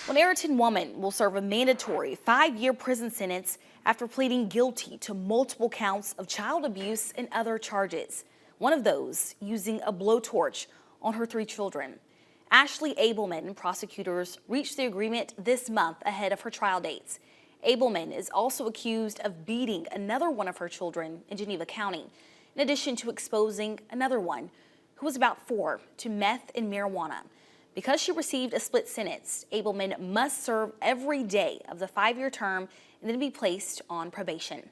An Ariton woman will serve a mandatory 5-year prison sentence after pleading guilty to multiple counts of child abuse and other charges. One of those using a blowtorch on her 3 children. Ashleigh Ableman and prosecutors reached the agreement this month ahead of her trial dates. Ableman is also accused of beating another one of her children in Geneva County, in addition to exposing another one, who was about 4, to meth and marijuana. Because she received a split sentence, Ableman must serve every day of the 5-year term and then be placed on probation.